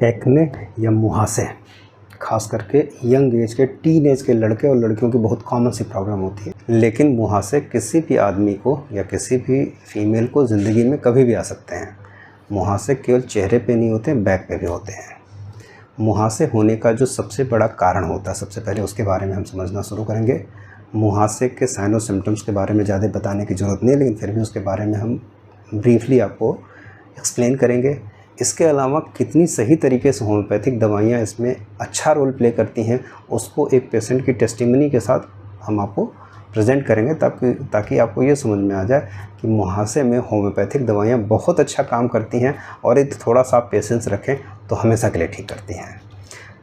Acne या मुहासे खास करके यंग एज के टीन एज के लड़के और लड़कियों की बहुत कॉमन सी प्रॉब्लम होती है। लेकिन मुहासे किसी भी आदमी को या किसी भी फीमेल को ज़िंदगी में कभी भी आ सकते हैं। मुहासे केवल चेहरे पे नहीं होते, बैक पे भी होते हैं। मुहासे होने का जो सबसे बड़ा कारण होता है, सबसे पहले उसके बारे में हम समझना शुरू करेंगे। मुहासे के साइन और सिम्टम्स के बारे में ज़्यादा बताने की ज़रूरत नहीं है, लेकिन फिर भी उसके बारे में हम ब्रीफली आपको एक्सप्लेन करेंगे। इसके अलावा कितनी सही तरीके से होम्योपैथिक दवाइयाँ इसमें अच्छा रोल प्ले करती हैं, उसको एक पेशेंट की टेस्टिमनी के साथ हम आपको प्रेजेंट करेंगे ताकि आपको ये समझ में आ जाए कि मुहासे में होम्योपैथिक दवाइयाँ बहुत अच्छा काम करती हैं और यदि थोड़ा सा आप पेशेंस रखें तो हमेशा के लिए ठीक करती हैं।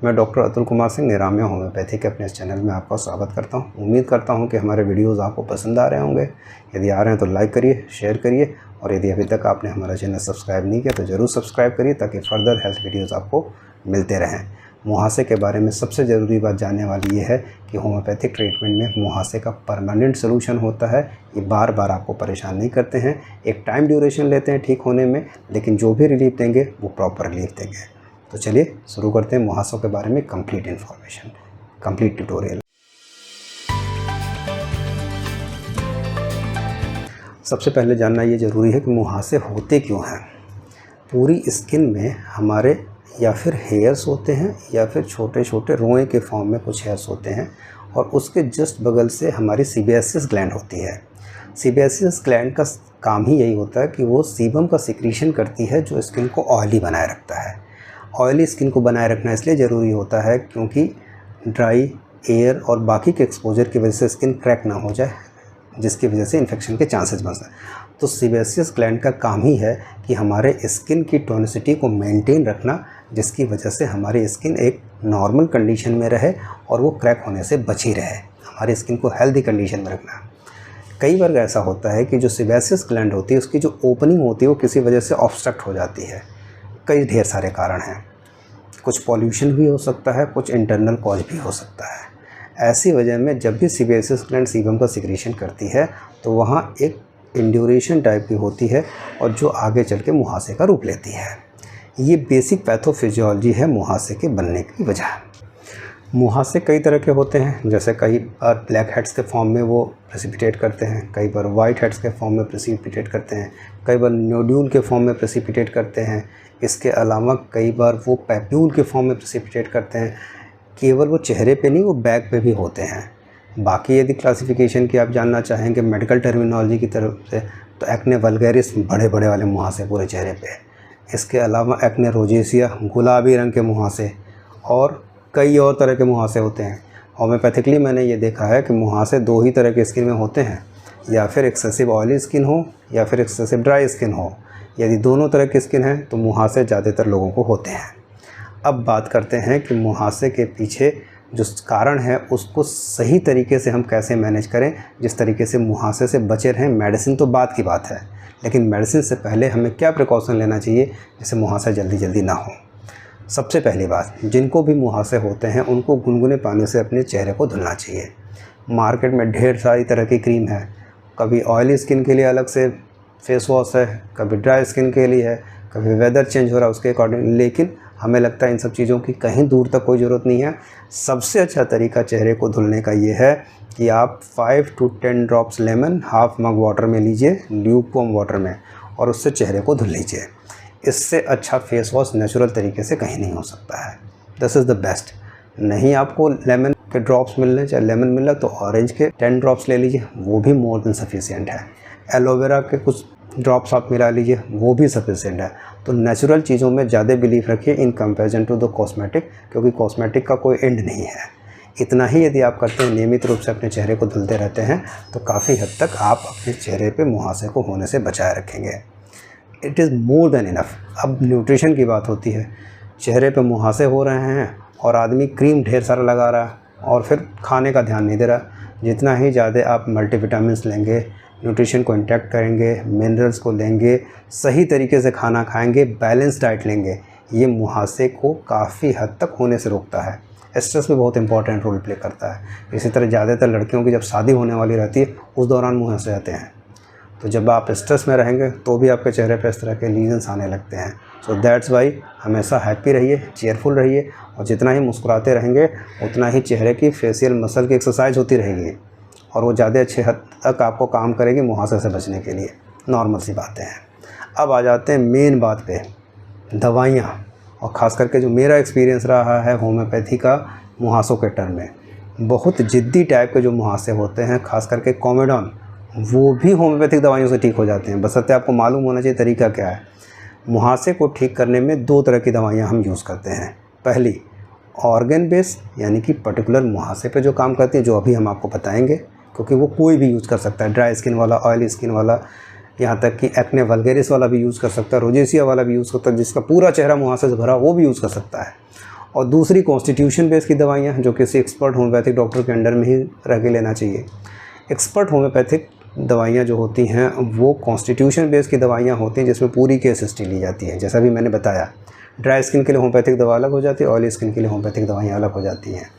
मैं डॉक्टर अतुल कुमार सिंह निरामिया होम्योपैथी के अपने इस चैनल में आपका स्वागत करता हूं। उम्मीद करता हूं कि हमारे वीडियोस आपको पसंद आ रहे होंगे। यदि आ रहे हैं तो लाइक करिए, शेयर करिए और यदि अभी तक आपने हमारा चैनल सब्सक्राइब नहीं किया तो ज़रूर सब्सक्राइब करिए ताकि फर्दर हेल्थ वीडियोस आपको मिलते रहें। मुहासे के बारे में सबसे ज़रूरी बात जानने वाली ये है कि होम्योपैथिक ट्रीटमेंट में मुहासे का परमानेंट सोल्यूशन होता है। ये बार बार आपको परेशान नहीं करते हैं, एक टाइम ड्यूरेशन लेते हैं ठीक होने में, लेकिन जो भी रिलीफ देंगे वो प्रॉपर रिलीफ देंगे। तो चलिए शुरू करते हैं मुहासों के बारे में कंप्लीट इन्फॉर्मेशन, कंप्लीट ट्यूटोरियल। सबसे पहले जानना ये ज़रूरी है कि मुहासे होते क्यों हैं। पूरी स्किन में हमारे या फिर हेयर्स होते हैं या फिर छोटे छोटे रोए के फॉर्म में कुछ हेयर्स होते हैं और उसके जस्ट बगल से हमारी सीबेसियस ग्लैंड होती है। सीबेसियस ग्लैंड का काम ही यही होता है कि वो सीबम का सिक्रीशन करती है जो स्किन को ऑयली बनाए रखता है। ऑयली स्किन को बनाए रखना इसलिए ज़रूरी होता है क्योंकि ड्राई एयर और बाकी के एक्सपोजर की वजह से स्किन क्रैक ना हो जाए, जिसकी वजह से इन्फेक्शन के चांसेस बन सकते हैं। तो सीबेसियस ग्लैंड का काम ही है कि हमारे स्किन की टोनिसिटी को मेंटेन रखना, जिसकी वजह से हमारी स्किन एक नॉर्मल कंडीशन में रहे और वो क्रैक होने से बची रहे, हमारी स्किन को हेल्दी कंडीशन में रखना। कई बार ऐसा होता है कि जो सीबेसियस ग्लैंड होती है उसकी जो ओपनिंग होती है वो किसी वजह से ऑब्स्ट्रक्ट हो जाती है। कई ढेर सारे कारण हैं, कुछ पॉल्यूशन भी हो सकता है, कुछ इंटरनल कॉज भी हो सकता है। ऐसी वजह में जब भी सीबेसियस ग्लैंड सीबम का सिक्रीशन करती है तो वहाँ एक इंड्यूरेशन टाइप की होती है और जो आगे चल के मुहासे का रूप लेती है। ये बेसिक पैथोफिजियोलॉजी है मुहासे के बनने की वजह। मुहासे कई तरह के होते हैं, जैसे कई बार ब्लैक हेड्स के फॉर्म में वो प्रेसिपिटेट करते हैं, कई बार वाइट हेड्स के फॉर्म में प्रेसिपिटेट करते हैं, कई बार नोड्यूल के फॉर्म में प्रेसिपिटेट करते हैं। इसके अलावा कई बार वो पैप्यूल के फॉर्म में प्रेसिपिटेट करते हैं। केवल वो चेहरे पे नहीं, वो बैक पे भी होते हैं। बाकी यदि क्लासिफिकेशन की आप जानना चाहेंगे मेडिकल टर्मिनोलॉजी की तरफ से तो एक्ने वल्गैरिस बड़े बड़े वाले मुहासे पूरे चेहरे पे। इसके अलावा एक्ने रोजेसिया गुलाबी रंग के मुहासे और कई और तरह के मुहासे होते हैं। होम्योपैथिकली मैंने ये देखा है कि मुहासे दो ही तरह के स्किन में होते हैं, या फिर एक्सेसिव ऑयली स्किन हो या फिर एक्सेसिव ड्राई स्किन हो। यदि दोनों तरह की स्किन है तो मुहासे ज़्यादातर लोगों को होते हैं। अब बात करते हैं कि मुहासे के पीछे जो कारण है उसको सही तरीके से हम कैसे मैनेज करें, जिस तरीके से मुहासे से बचे रहें। मेडिसिन तो बात की बात है, लेकिन मेडिसिन से पहले हमें क्या प्रिकॉशन लेना चाहिए जिससे मुहासा जल्दी ना हो। सबसे पहली बात, जिनको भी मुहासे होते हैं उनको गुनगुने पानी से अपने चेहरे को धुलना चाहिए। मार्केट में ढेर सारी तरह की क्रीम है, कभी ऑयली स्किन के लिए अलग से फेस वॉश है, कभी ड्राई स्किन के लिए है, कभी वेदर चेंज हो रहा है उसके अकॉर्डिंग। लेकिन हमें लगता है इन सब चीज़ों की कहीं दूर तक कोई ज़रूरत नहीं है। सबसे अच्छा तरीका चेहरे को धुलने का ये है कि आप 5 to 10 drops lemon half mug water में लीजिए, ल्यूकवार्म वाटर में, और उससे चेहरे को धुल लीजिए। इससे अच्छा फेस वॉश नेचुरल तरीके से कहीं नहीं हो सकता है। This is the best. नहीं आपको लेमन के ड्रॉप्स मिल रहे, चाहे लेमन मिल रहा तो ऑरेंज के 10 ड्रॉप्स ले लीजिए, वो भी मोर देन सफिशिएंट है। एलोवेरा के कुछ ड्रॉप्स आप मिला लीजिए, वो भी सफिशिएंट है। तो नेचुरल चीज़ों में ज़्यादा बिलीव रखिए in comparison to the cosmetic, क्योंकि कॉस्मेटिक का कोई एंड नहीं है। इतना ही यदि आप करते हैं, नियमित रूप से अपने चेहरे को धुलते रहते हैं, तो काफ़ी हद तक आप अपने चेहरे पे मुहासे को होने से बचाए रखेंगे। It is more than enough. अब न्यूट्रिशन की बात होती है, चेहरे पे मुहासे हो रहे हैं और आदमी क्रीम ढेर सारा लगा रहा है और फिर खाने का ध्यान नहीं दे रहा। जितना ही ज़्यादा आप मल्टीविटामिन्स लेंगे, न्यूट्रिशन को इंटैक्ट करेंगे, मिनरल्स को लेंगे, सही तरीके से खाना खाएंगे, बैलेंस डाइट लेंगे, ये मुहासे को काफ़ी हद तक होने से रोकता है। स्ट्रेस भी बहुत इंपॉर्टेंट रोल प्ले करता है। इसी तरह ज़्यादातर लड़कियों की जब शादी होने वाली रहती है उस दौरान मुहासे आते हैं। तो जब आप स्ट्रेस में रहेंगे तो भी आपके चेहरे पर इस तरह के लीजन्स आने लगते हैं। सो दैट्स वाई हमेशा हैप्पी रहिए, चेयरफुल रहिए, और जितना ही मुस्कुराते रहेंगे उतना ही चेहरे की फेशियल मसल की एक्सरसाइज होती रहेगी और वो ज़्यादा अच्छे हद तक आपको काम करेगी मुहासे से बचने के लिए। नॉर्मल सी बातें हैं। अब आ जाते हैं मेन बात पे, दवाइयाँ, और ख़ास करके जो मेरा एक्सपीरियंस रहा है होम्योपैथी का मुहासों के टर्म में। बहुत ज़िद्दी टाइप के जो मुहासे होते हैं, ख़ास करके कॉमेडॉन, वो भी होम्योपैथिक दवाइयों से ठीक हो जाते हैं, बशर्ते आपको मालूम होना चाहिए तरीका क्या है। मुहासे को ठीक करने में 2 तरह की दवाइयाँ हम यूज़ करते हैं। पहली ऑर्गन बेस, यानी कि पर्टिकुलर मुहासे पे जो काम करती है, जो अभी हम आपको बताएंगे, क्योंकि वो कोई भी यूज़ कर सकता है, ड्राई स्किन वाला, ऑयली स्किन वाला, यहाँ तक कि एक्ने वल्गेरिस वाला भी यूज़ कर सकता है, रोजेसिया वाला भी यूज़ कर सकता है, जिसका पूरा चेहरा मुहासे से भरा वो भी यूज़ कर सकता है। और दूसरी कॉन्स्टिट्यूशन बेस की दवाइयाँ, जो किसी एक्सपर्ट होम्योपैथिक डॉक्टर के अंडर में ही रह के लेना चाहिए। एक्सपर्ट होम्योपैथिक दवाइयाँ जो होती हैं वो कॉन्स्टिट्यूशन बेस की दवाइयाँ होती हैं, जिसमें पूरी केस हिस्ट्री ली जाती है। जैसा भी मैंने बताया, ड्राई स्किन के लिए होम्योपैथिक दवा अलग हो जाती है, ऑयली स्किन के लिए होम्योपैथिक दवाइयाँ अलग हो जाती हैं।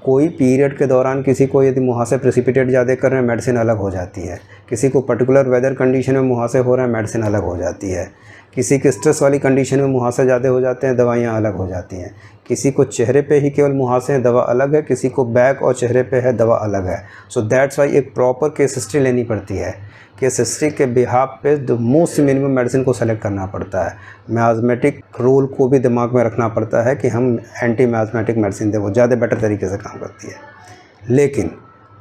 कोई पीरियड के दौरान किसी को यदि मुहासे प्रेसिपिटेट ज़्यादा कर रहे हैं, मेडिसिन अलग हो जाती है। किसी को पर्टिकुलर वेदर कंडीशन में मुहासे हो रहे हैं, मेडिसिन अलग हो जाती है। किसी के स्ट्रेस वाली कंडीशन में मुहासे ज़्यादा हो जाते हैं, दवाइयाँ अलग हो जाती हैं। किसी को चेहरे पे ही केवल मुहासे हैं, दवा अलग है। किसी को बैक और चेहरे पे है, दवा अलग है। सो दैट्स वाई एक प्रॉपर केस हिस्ट्री लेनी पड़ती है। केस हिस्ट्री के बिहाफ पे द मोस्ट मिनिमम मेडिसिन को सेलेक्ट करना पड़ता है। मियाज़मेटिक रोल को भी दिमाग में रखना पड़ता है कि हम एंटी मियाज़मेटिक मेडिसिन दें, वो ज़्यादा बेटर तरीके से काम करती है। लेकिन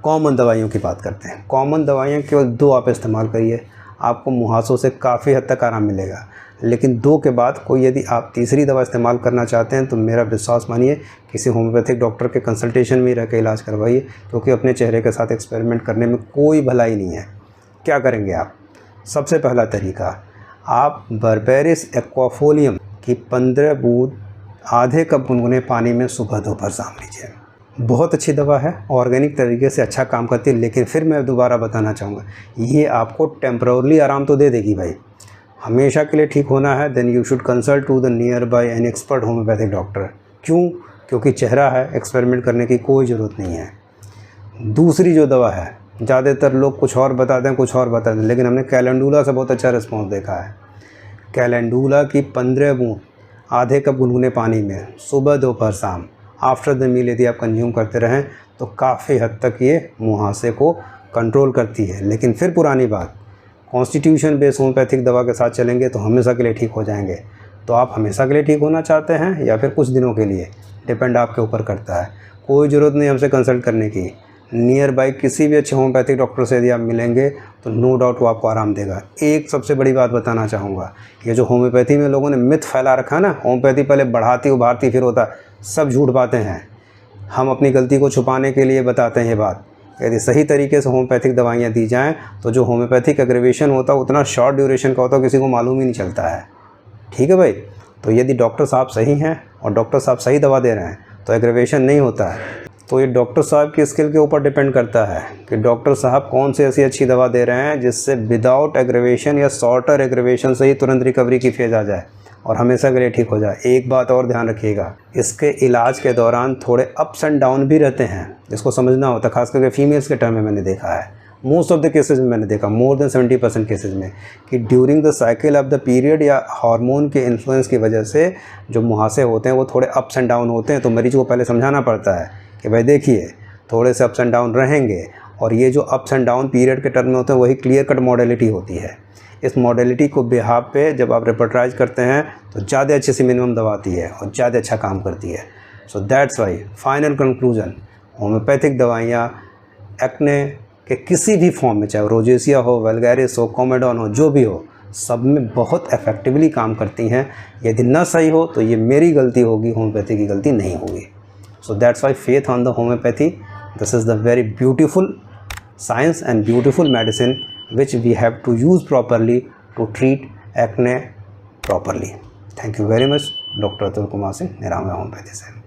कॉमन दवाइयों की बात करते हैं। कॉमन दवाइयाँ केवल 2 आप इस्तेमाल करिए, आपको मुहासों से काफ़ी हद तक आराम मिलेगा। लेकिन 2 के बाद कोई यदि आप तीसरी दवा इस्तेमाल करना चाहते हैं तो मेरा विश्वास मानिए, किसी होम्योपैथिक डॉक्टर के कंसल्टेशन में रह के इलाज करवाइए, क्योंकि अपने चेहरे के साथ एक्सपेरिमेंट करने में कोई भलाई नहीं है। क्या करेंगे आप? सबसे पहला तरीका, आप बर्बेरिस एक्वाफोलियम की 15 बूंद आधे कप गुनगुने पानी में सुबह दोपहर शाम लीजिए। बहुत अच्छी दवा है, ऑर्गेनिक तरीके से अच्छा काम करती है। लेकिन फिर मैं दोबारा बताना चाहूँगा, ये आपको टेम्पररी आराम तो दे देगी भाई, हमेशा के लिए ठीक होना है then you should consult to the nearby an expert homeopathic doctor. क्यों? क्योंकि चेहरा है, एक्सपेरिमेंट करने की कोई ज़रूरत नहीं है। दूसरी जो दवा है, ज़्यादातर लोग कुछ और बताते हैं, कुछ और बताते हैं, लेकिन हमने कैलेंडुला से बहुत अच्छा रिस्पॉन्स देखा है। कैलेंडुला की 15 बूंद आधे कप गुनगुने पानी में सुबह दोपहर शाम आफ्टर द मील यदि आप कंज्यूम करते रहें तो काफ़ी हद तक ये मुहासे को कंट्रोल करती है। लेकिन फिर पुरानी बात, कॉन्स्टिट्यूशन बेस होम्योपैथिक दवा के साथ चलेंगे तो हमेशा के लिए ठीक हो जाएंगे। तो आप हमेशा के लिए ठीक होना चाहते हैं या फिर कुछ दिनों के लिए, डिपेंड आपके ऊपर करता है। कोई ज़रूरत नहीं हमसे कंसल्ट करने की। नियर बाई किसी भी अच्छे होम्योपैथिक डॉक्टर से यदि आप मिलेंगे तो नो डाउट वो आपको आराम देगा। एक सबसे बड़ी बात बताना चाहूँगा, ये जो होम्योपैथी में लोगों ने मिथ फैला रखा है ना, होम्योपैथी पहले बढ़ाती उभारती फिर होता, सब झूठ बातें हैं। हम अपनी गलती को छुपाने के लिए बताते हैं ये बात। यदि सही तरीके से होम्योपैथिक दवाइयाँ दी जाएँ तो जो होम्योपैथिक एग्रीवेशन होता है उतना शॉर्ट ड्यूरेशन का होता है, किसी को मालूम ही नहीं चलता है। ठीक है भाई? तो यदि डॉक्टर साहब सही हैं और डॉक्टर साहब सही दवा दे रहे हैं तो एग्रीवेशन नहीं होता है। तो ये डॉक्टर साहब की स्किल के ऊपर डिपेंड करता है कि डॉक्टर साहब कौन सी ऐसी अच्छी दवा दे रहे हैं जिससे विदाउट एग्रीवेशन या शॉर्टर एग्रीवेशन से ही तुरंत रिकवरी की फेज़ आ जाए और हमेशा के लिए ठीक हो जाए। एक बात और ध्यान रखिएगा, इसके इलाज के दौरान थोड़े अप्स एंड डाउन भी रहते हैं, जिसको समझना होता है। खास करके फीमेल्स के टर्म में मैंने देखा है, मोस्ट ऑफ द केसेस में मैंने देखा, मोर देन 70% केसेस में, कि during the cycle of the period या हार्मोन के इन्फ्लुएंस की वजह से जो मुहासे होते हैं वो थोड़े अप्स एंड डाउन होते हैं। तो मरीज को पहले समझाना पड़ता है कि भाई देखिए थोड़े से अप्स एंड डाउन रहेंगे, और ये जो अप्स एंड डाउन पीरियड के टर्म में होते हैं वही क्लियर कट मॉडलिटी होती है। इस मॉडलिटी को बिहाफ पे जब आप रेपर्टाइज करते हैं तो ज़्यादा अच्छी सी मिनिमम दवा आती है और ज़्यादा अच्छा काम करती है। So that's why final conclusion, homeopathic दवाइयाँ एक्ने के किसी भी फॉर्म में, चाहे रोजेसिया हो, वल्गैरिस हो, कॉमेडॉन हो, जो भी हो, सब में बहुत इफेक्टिवली काम करती हैं। यदि ना सही हो तो ये मेरी गलती होगी, होम्योपैथी की गलती नहीं होगी। So that's why faith on the homeopathy, this is the very beautiful science and beautiful medicine which we have to use properly to treat acne properly. Thank you very much, Dr. Atul Kumar Singh, Nirame Homeopathy से।